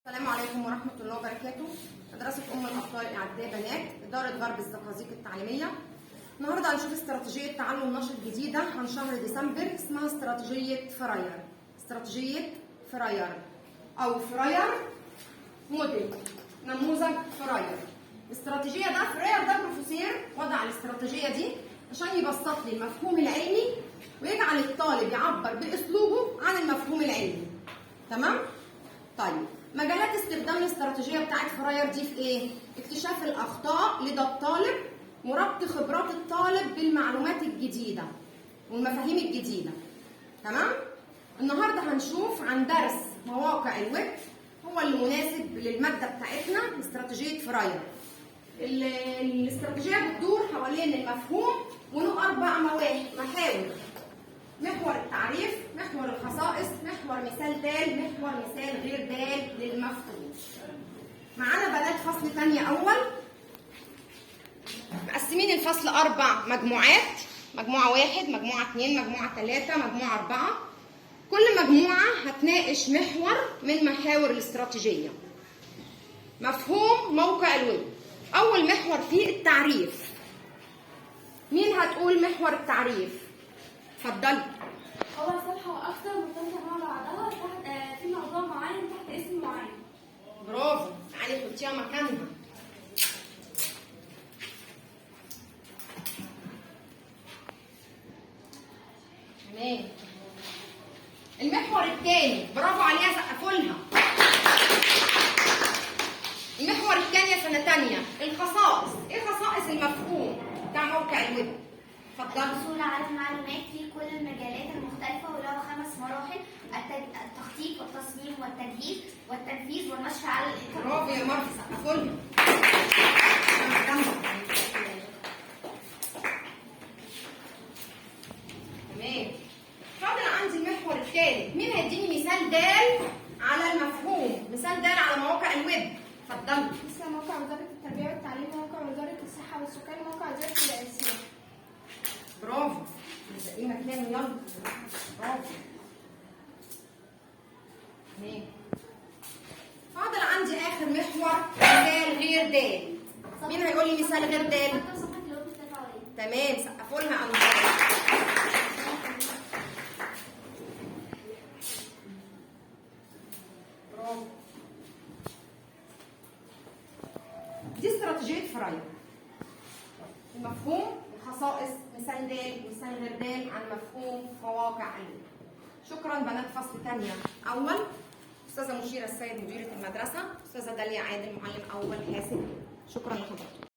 السلام عليكم ورحمة الله وبركاته. مدرسة أم الأبطال إعدادية بنات، إدارة غرب الزقازيق التعليمية. النهارده هنشوف استراتيجية تعلم نشط جديدة عن شهر ديسمبر اسمها استراتيجية فراير. استراتيجية فراير أو فراير موديل، نموذج فراير. الاستراتيجية ده فراير ده بروفيسور وضع الاستراتيجية دي عشان يبسط لي المفهوم العلمي ويجعل الطالب يعبر بأسلوبه عن المفهوم العلمي. تمام؟ طيب مجالات استخدام الاستراتيجيه بتاعت فراير دي في ايه؟ اكتشاف الاخطاء لدى الطالب وربط خبرات الطالب بالمعلومات الجديده والمفاهيم الجديده. تمام؟ النهارده هنشوف عن درس مواقع الويب هو اللي مناسب للماده بتاعتنا استراتيجيه فراير. الاستراتيجيه بتدور حوالين المفهوم وله 4 محاور: محور التعريف، محور الخصائص، محور مثال دال، محور مثال غير دال للمفهوم. معانا بنات فصل تانية أول، مقسمين الفصل 4 مجموعات: مجموعة 1، مجموعة 2، مجموعة 3، مجموعة 4. كل مجموعة هتناقش محور من محاور الاستراتيجية. مفهوم موقع الويب. أول محور فيه التعريف. مين هتقول محور التعريف؟ اتفضلي. هو صفحة وأكثر مرتبطة مع بعضها تحت في موضوع معين تحت اسم معين. برافو، تعالي حطيها مكانها. تمام. المحور الثاني، برافو عليها، سقفوا لها. المحور الثاني يا سنة تانية، الخصائص. ايه خصائص المفهوم بتاع موقع الويب؟ اتفضلي. الحصول على المعلومات في كل المجالات المختلفة وله 5 مراحل: التخطيط والتصميم والتجهيز والتنفيذ والنشر على الإنترنت. برافو يا مرفي، سقفوا لها. تمام. فاضل عندي المحور الثالث، مين هيديني مثال دال على المفهوم؟ مثال دال على مواقع الويب. اتفضلي. مثل موقع وزارة التربية والتعليم، موقع وزارة الصحة والسكان، موقع وزارة السياحة. برافو. نلاقي مكان، يلا. برافو. تمام. فاضل عندي اخر محور، مثال غير دال. مين هيقول لي مثال غير دال؟ صفحة الويب التفاعلية. تمام، سقفوا لها أنظار. برافو. دي استراتيجية فراير. المفهوم، الخصائص، مثال دال، مثال غير دال عن مفهوم مواقع الويب. شكرا بنات فصل تانية أول. أستاذة مشيرة السيد مديرة المدرسة، أستاذة داليا عادل معلم أول حاسب. شكرا لحضرتك.